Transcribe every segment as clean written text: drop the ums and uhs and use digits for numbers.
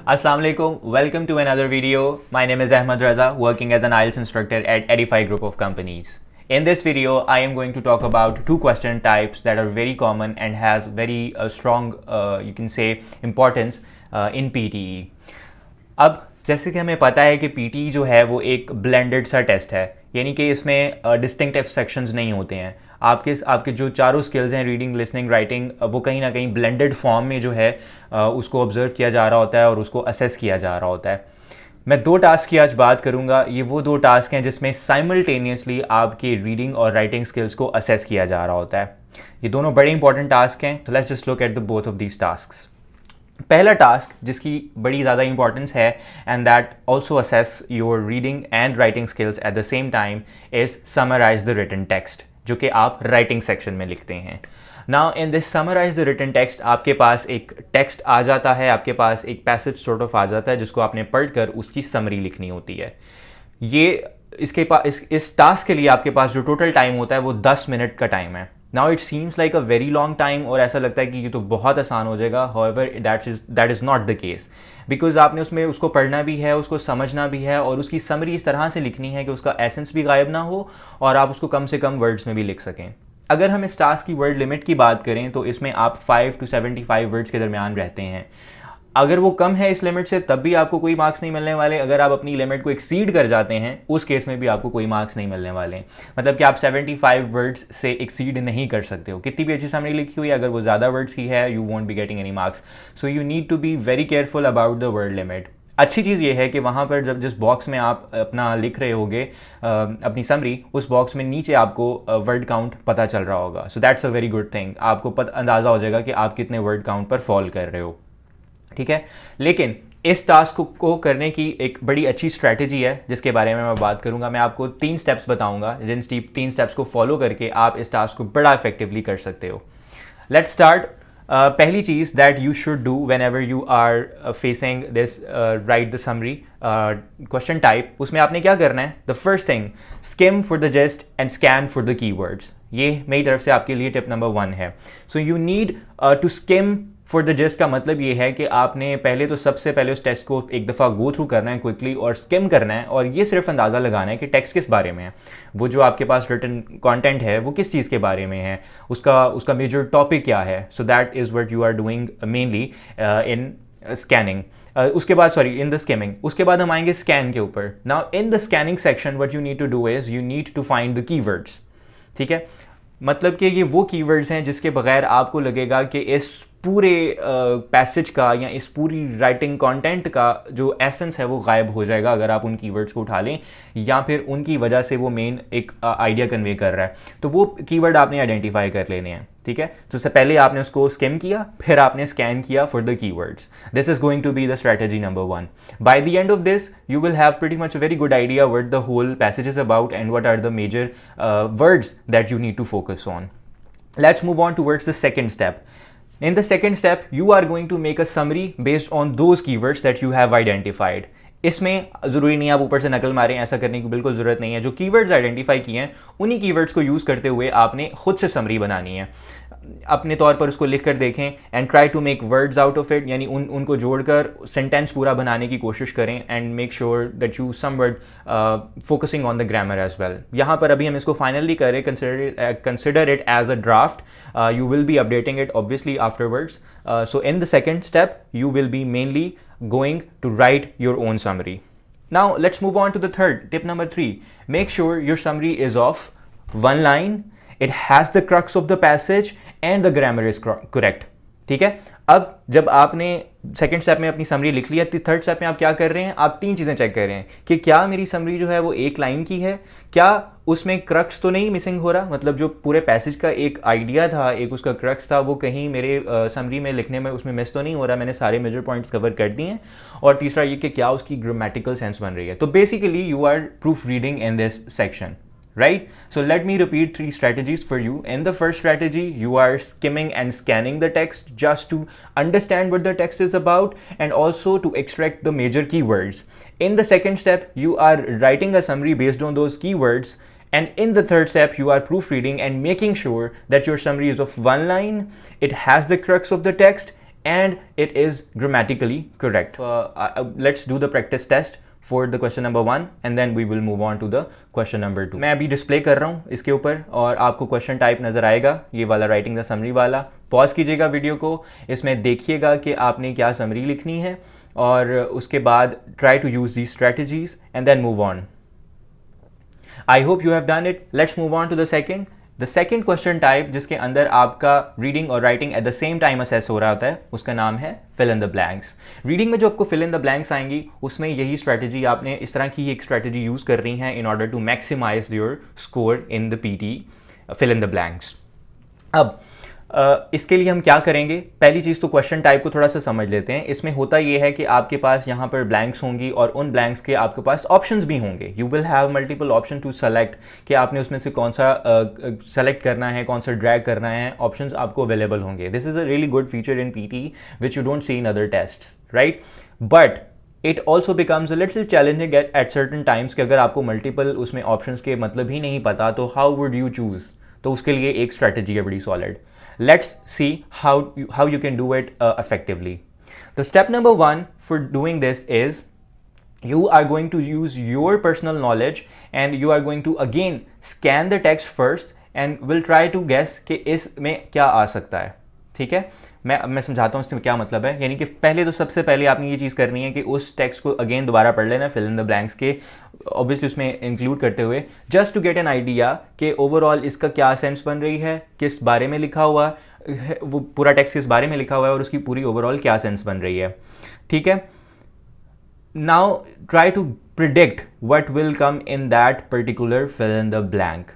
Assalamu alaikum. Welcome to another video. My name is Ahmad Raza, working as an IELTS instructor at Edify Group of Companies. In this video, I am going to talk about two question types that are very common and has very strong, you can say, importance in PTE. अब जैसे कि हमें पता है कि PTE जो है वो एक ब्लेंडेड सा टेस्ट है, यानी कि इसमें डिस्टिंक्टिव सेक्शंस नहीं होते हैं। आपके जो चारों स्किल्स हैं, रीडिंग, लिसनिंग, राइटिंग, वो कहीं ना कहीं ब्लेंडेड फॉर्म में जो है उसको ऑब्जर्व किया जा रहा होता है और उसको असेस किया जा रहा होता है। मैं दो टास्क की आज बात करूंगा। ये वो दो टास्क हैं जिसमें साइमल्टेनियसली आपकी रीडिंग और राइटिंग स्किल्स को असेस किया जा रहा होता है। ये दोनों बड़े इंपॉर्टेंट टास्क हैं। Let's just look at the both of these tasks. पहला टास्क जिसकी बड़ी ज़्यादा इंपॉर्टेंस है and that also assess your reading and writing skills at the same time is summarise the written text, जो कि आप writing section में लिखते हैं। Now in this summarise the written text आपके पास एक टेक्स्ट आ जाता है, आपके पास एक पैसेज सॉर्ट ऑफ आ जाता है जिसको आपने पढ़कर उसकी समरी लिखनी होती है। ये इस टास्क के लिए आपके पास जो टोटल टाइम होता है वो 10 मिनट का टाइम है। Now it seems like a very long time और ऐसा लगता है कि ये तो बहुत आसान हो जाएगा। However that is not the case, because आपने उसमें उसको पढ़ना भी है, उसको समझना भी है और उसकी समरी इस तरह से लिखनी है कि उसका एसेंस भी गायब ना हो और आप उसको कम से कम वर्ड्स में भी लिख सकें। अगर हम इस टास्क की वर्ड लिमिट की बात करें तो इसमें आप 5 to 75 वर्ड्स के दरमियान रहते हैं। अगर वो कम है इस लिमिट से तब भी आपको कोई मार्क्स नहीं मिलने वाले। अगर आप अपनी लिमिट को एक्सीड कर जाते हैं उस केस में भी आपको कोई मार्क्स नहीं मिलने वाले। मतलब कि आप 75 वर्ड्स से एक्सीड नहीं कर सकते हो। कितनी भी अच्छी समरी लिखी हुई है, अगर वो ज़्यादा वर्ड्स की है, you won't be getting any marks. So you need to be very careful about the word limit. अच्छी चीज़ ये है कि वहाँ पर जब जिस बॉक्स में आप अपना लिख रहे होगे अपनी समरी, उस बॉक्स में नीचे आपको वर्ड काउंट पता चल रहा होगा। So that's a very good thing. आपको अंदाज़ा हो जाएगा कि आप कितने वर्ड काउंट पर फॉल कर रहे हो, ठीक है। लेकिन इस टास्क को करने की एक बड़ी अच्छी स्ट्रैटेजी है जिसके बारे में मैं बात करूंगा। मैं आपको 3 स्टेप्स बताऊंगा जिन 3 स्टेप्स को फॉलो करके आप इस टास्क को बड़ा इफेक्टिवली कर सकते हो। Let's start. पहली चीज़ that you should do whenever you are facing this right the summary question type, उसमें आपने क्या करना है? The first thing, skim for the gist and scan for the keywords. ये मेरी तरफ से आपके लिए टिप नंबर 1 है। So you need to skim for the gist का मतलब ये है कि आपने पहले तो सबसे पहले उस टेक्स्ट को एक दफ़ा गो थ्रू करना है क्विकली और स्किम करना है, और ये सिर्फ अंदाज़ा लगाना है कि टेक्स्ट किस बारे में है। वो जो आपके पास रिटन कंटेंट है वो किस चीज़ के बारे में है, उसका मेजर टॉपिक क्या है। So that is what you are doing mainly in scanning. उसके बाद इन द स्किमिंग। उसके बाद हम आएंगे स्कैन के ऊपर। Now in the scanning section what you need to do is you need to find the keywords, ठीक है। मतलब कि ये वो कीवर्ड्स हैं जिसके बगैर आपको लगेगा कि इस पूरे पैसेज का या इस पूरी राइटिंग कंटेंट का जो एसेंस है वो गायब हो जाएगा अगर आप उन कीवर्ड्स को उठा लें, या फिर उनकी वजह से वो मेन एक आइडिया कन्वे कर रहा है। तो वो कीवर्ड आपने आइडेंटिफाई कर लेने हैं, ठीक है। तो उससे पहले आपने उसको स्किम किया, फिर आपने स्कैन किया for the keywords. This is going to be the strategy number 1। By the end of this you will have pretty much a very good idea what the whole passage is about and what are the major words that you need to focus on. Let's move on towards the second step. In the second step, you are going to make a summary based on those keywords that you have identified. इसमें ज़रूरी नहीं आप ऊपर से नकल मारें, ऐसा करने की बिल्कुल ज़रूरत नहीं है। जो कीवर्ड्स आइडेंटिफाई किए हैं उन्हीं कीवर्ड्स को यूज़ करते हुए आपने खुद से समरी बनानी है। अपने तौर पर उसको लिख कर देखें and try to make words out of it, यानी उनको जोड़कर सेंटेंस पूरा बनाने की कोशिश करें and make sure that you some word focusing on the grammar as well. यहाँ पर अभी हम इसको फाइनली करें, consider it as a draft. You will be updating it obviously afterwards. So in the second step you will be mainly going to write your own summary. Now let's move on to the third tip number 3. Make sure your summary is of 1 line, it has the crux of the passage and the grammar is correct, ठीक है। अब जब आपने second step में अपनी summary लिख लिया, third step में आप क्या कर रहे हैं? आप 3 चीज़ें चेक कर रहे हैं कि क्या मेरी समरी जो है वो 1 लाइन की है, क्या उसमें क्रक्स तो नहीं मिसिंग हो रहा, मतलब जो पूरे पैसेज का एक आइडिया था, एक उसका क्रक्स था, वो कहीं मेरे समरी में लिखने में उसमें मिस तो नहीं हो रहा, मैंने सारे मेजर पॉइंट्स कवर कर दिए हैं। और तीसरा ये कि क्या उसकी ग्रामेटिकल सेंस बन रही है। तो basically you are proof reading in this section, right? So let me repeat 3 strategies for you. In the first strategy, you are skimming and scanning the text just to understand what the text is about and also to extract the major keywords. In the second step, you are writing a summary based on those keywords. And in the third step, you are proofreading and making sure that your summary is of 1 line, it has the crux of the text, and it is grammatically correct. Let's do the practice test for the question number 1 and then we will move on to the question number 2. मैं अभी display कर रहा हूँ इसके ऊपर और आपको question type नज़र आएगा, ये वाला राइटिंग द समरी वाला. पॉज कीजिएगा वीडियो को, इसमें देखिएगा कि आपने क्या समरी लिखनी है और उसके बाद try to use the strategies and then move on. I hope you have done it. Let's move on to the second. The second question type जिसके अंदर आपका रीडिंग और writing at the same time assess हो रहा होता है, उसका नाम है fill in the blanks. Reading में जो आपको फिल इन द ब्लैंक्स आएंगी उसमें यही स्ट्रैटेजी, आपने इस तरह की एक स्ट्रैटेजी यूज़ कर रही है in order to maximise your score in the PT fill in the blanks. अब इसके लिए हम क्या करेंगे, पहली चीज़ तो क्वेश्चन टाइप को थोड़ा सा समझ लेते हैं. इसमें होता ये है कि आपके पास यहाँ पर ब्लैंक्स होंगी और उन ब्लैंक्स के आपके पास ऑप्शंस भी होंगे. You will have multiple option to select कि आपने उसमें से कौन सा सेलेक्ट करना है, कौन सा ड्रैग करना है. ऑप्शंस आपको अवेलेबल होंगे. This is a really good feature in PT which you don't see in other tests, right. But it also becomes a little challenging at certain times कि अगर आपको मल्टीपल उसमें ऑप्शंस के मतलब ही नहीं पता तो हाउ वुड यू चूज़. तो उसके लिए एक स्ट्रैटेजी है बड़ी solid. Let's see how you can do it effectively. The step number 1 for doing this is you are going to use your personal knowledge and you are going to again scan the text first and will try to guess कि इसमें क्या आ सकता है. ठीक है, मैं समझाता हूँ इसमें क्या मतलब है. यानी कि पहले तो सबसे पहले आपने ये चीज़ करनी है कि उस टेक्स्ट को अगेन दोबारा पढ़ लेना, फिल इन द ब्लैंक्स के ऑब्वियसली उसमें इंक्लूड करते हुए, just to get an idea कि ओवरऑल इसका क्या सेंस बन रही है, किस बारे में लिखा हुआ है, वो पूरा टेक्स्ट किस बारे में लिखा हुआ है और उसकी पूरी ओवरऑल क्या सेंस बन रही है. ठीक है, now try to predict what will come in that particular fill in the blank,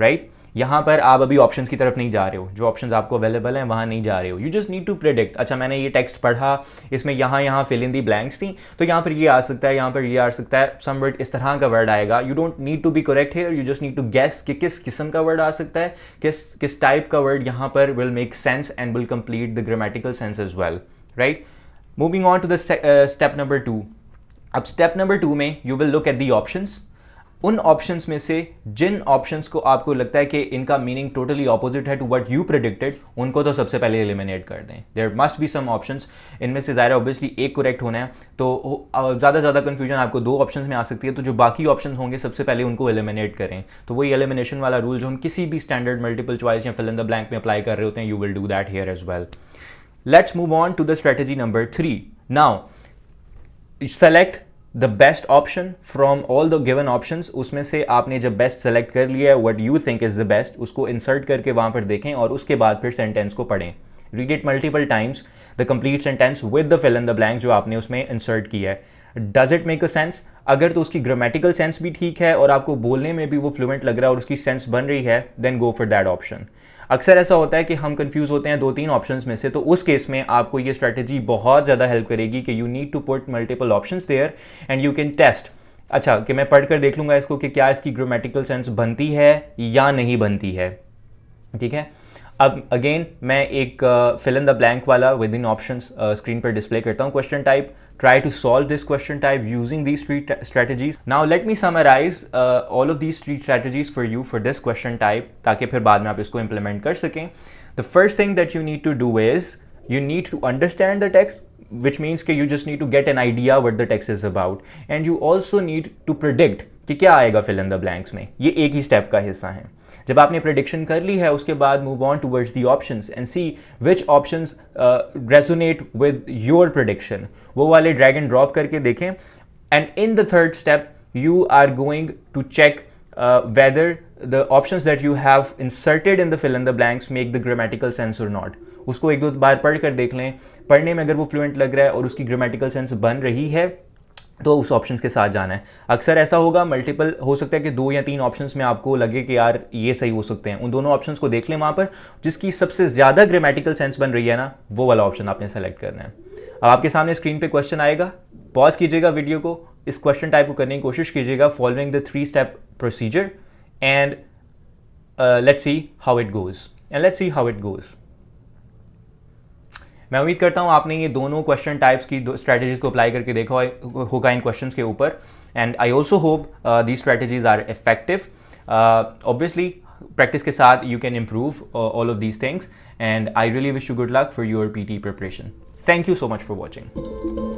right. यहाँ पर आप अभी ऑप्शंस की तरफ नहीं जा रहे हो, जो ऑप्शंस आपको अवेलेबल हैं वहाँ नहीं जा रहे हो. You just need to predict. अच्छा, मैंने ये टेक्स्ट पढ़ा, इसमें यहाँ फिल इन दी ब्लैंक्स थी, तो यहाँ पर ये आ सकता है, यहाँ पर ये आ सकता है, सम वर्ड इस तरह का वर्ड आएगा. You don't need to be correct here, you just need to guess कि किस किस्म का वर्ड आ सकता है, किस टाइप का वर्ड यहाँ पर will make sense and will complete the grammatical sense as well, right. Moving on to the step number 2. अब स्टेप नंबर 2 में you will look at the options. उन ऑप्शंस में से जिन ऑप्शंस को आपको लगता है कि इनका मीनिंग टोटली ऑपोजिट है टू व्हाट यू प्रेडिक्टेड, उनको तो सबसे पहले एलिमिनेट कर दें. There must be some options, इनमें से ज़ाहिर ऑब्वियसली एक करेक्ट होना है, तो ज़्यादा कन्फ्यूजन आपको 2 ऑप्शंस में आ सकती है. तो जो बाकी ऑप्शन होंगे सबसे पहले उनको एलिमिनेट करें. तो वही एलिमिनेशन वाला रूल जो हम किसी भी स्टैंडर्ड मल्टीपल चॉइस या फिल इन द ब्लैंक में अप्लाई कर रहे होते हैं, you will do that here as well. Let's move on to the strategy number 3. Now select the best option from all the given options. उसमें से आपने जब बेस्ट सेलेक्ट कर लिया है, what you think is the best, उसको insert करके वहाँ पर देखें और उसके बाद फिर सेंटेंस को पढ़ें. Read it multiple times, the complete sentence with the fill in the blank जो आपने उसमें इंसर्ट किया है. Does it make a sense? अगर तो उसकी ग्रामेटिकल सेंस भी ठीक है और आपको बोलने में भी वो फ्लुएंट लग रहा है और उसकी सेंस बन रही है, then go for that option. अक्सर ऐसा होता है कि हम कंफ्यूज होते हैं 2-3 ऑप्शंस में से, तो उस केस में आपको ये स्ट्रैटेजी बहुत ज़्यादा हेल्प करेगी कि you need to put multiple options there and you can test. अच्छा, कि मैं पढ़कर देख लूँगा इसको कि क्या इसकी ग्रामेटिकल सेंस बनती है या नहीं बनती है. ठीक है, अब अगेन मैं एक फिल इन द ब्लैंक वाला विद इन ऑप्शंस स्क्रीन पर डिस्प्ले करता हूँ. Question type, try to solve this question type using these 3 strategies. Now let me summarize all of these 3 strategies for you for this question type ताकि फिर बाद में आप इसको implement कर सकें. The first thing that you need to do is you need to understand the text, which means कि you just need to get an idea what the text is about, and you also need to predict कि क्या आएगा fill in the blanks में. ये एक ही step का हिस्सा है. जब आपने प्रेडिक्शन कर ली है उसके बाद move on towards the options and see which options resonate with your prediction. वो वाले ड्रैग एंड ड्रॉप करके देखें. And in the third step you are going to check whether the options that you have inserted in the fill in the blanks make the grammatical sense और not. उसको 1-2 बार पढ़ कर देख लें. पढ़ने में अगर वो फ्लुएंट लग रहा है और उसकी ग्रामेटिकल सेंस बन रही है तो उस ऑप्शंस के साथ जाना है. अक्सर ऐसा होगा, मल्टीपल हो सकता है कि 2 या 3 ऑप्शंस में आपको लगे कि यार ये सही हो सकते हैं. उन दोनों ऑप्शंस को देख लें, वहाँ पर जिसकी सबसे ज़्यादा ग्रामेटिकल सेंस बन रही है ना, वो वाला ऑप्शन आपने सेलेक्ट करना है. अब आपके सामने स्क्रीन पे क्वेश्चन आएगा, पॉज कीजिएगा वीडियो को, इस क्वेश्चन टाइप को करने की कोशिश कीजिएगा following the 3 step procedure and let's see how it goes. मैं उम्मीद करता हूँ आपने ये दोनों क्वेश्चन टाइप्स की स्ट्रैटेजीज को अप्लाई करके देखा होगा इन क्वेश्चंस के ऊपर. And I also hope these strategies are effective. Obviously practice के साथ you can improve all of these things, and I really wish you good luck for your PT preparation. Thank you so much for watching.